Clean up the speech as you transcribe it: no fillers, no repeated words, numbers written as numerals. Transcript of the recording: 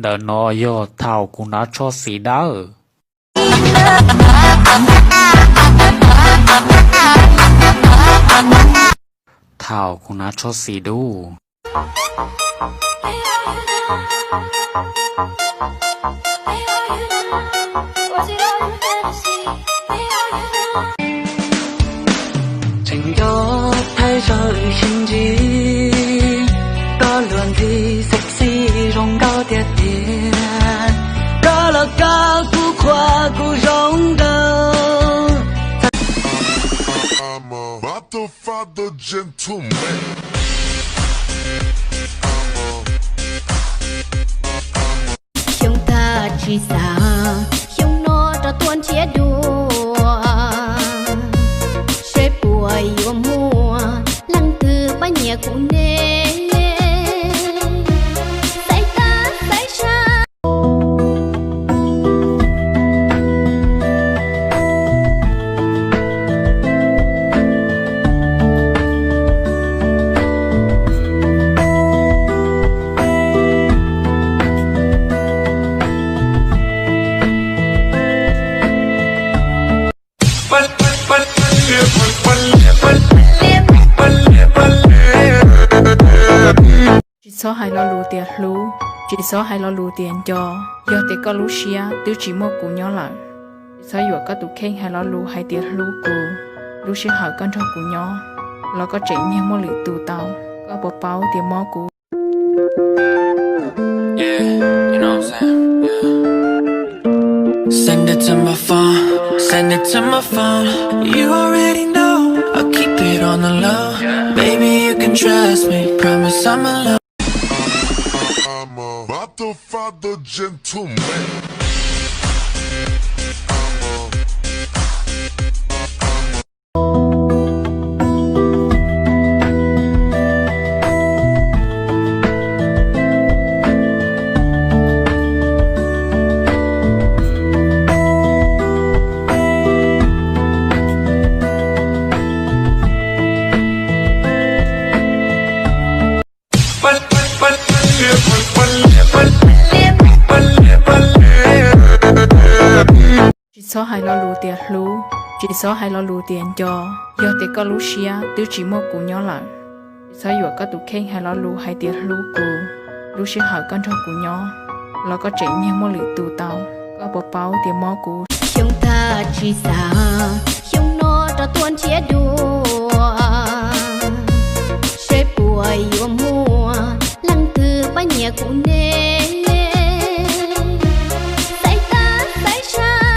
đỡ nó yo thảo cũng đã cho xí đá thảo cũng đã cho xí đu tình gió thay rơi xin gì có luôn gì sexy rong cao tiệt tiền đó là ca cú khoa cú rong cao. I'm a Godfather gentleman. chúng ta chỉ xa chúng nó cho tuôn chia đùa sẽ buổi yêu mùa lăng từ ba nhẹ cũng nè say ta say xa. Chỉ số hay lo lù tiền lú, chỉ số hay lo lù tiền cho, giờ thì có lú xia, tiêu chỉ mua củ nhỏ lại. Chỉ số giờ có tụ khen hay lo lù hay tiền lú củ, lú xia hỏi con cho củ nhỏ, lo có chuyện như mua lì tù tàu, có bộ báo tiền mua củ. Yeah, you know what I'm saying? Yeah. Send it to my phone, send it to my phone. You already know, I'll keep it on the low. Baby, you can trust me, promise I'm alone. I'm a Godfather gentleman. Chỉ số hay lo lù tiền lú, chỉ số hay lo lù tiền cho, giờ thì có lú xia, tiêu chỉ mua củ nhỏ lại. Chỉ số giờ có tụ khen hay lo lù hay tiền lú củ, lú xia hỏi con cho củ nhỏ, lo có chuyện như mua lì tù tàu, có bộ báo tiền mua củ. Chúng ta chỉ xa chúng nó cho tuôn chia đùa sẽ buổi yêu mùa lăng từ ba nhẹ cũng nè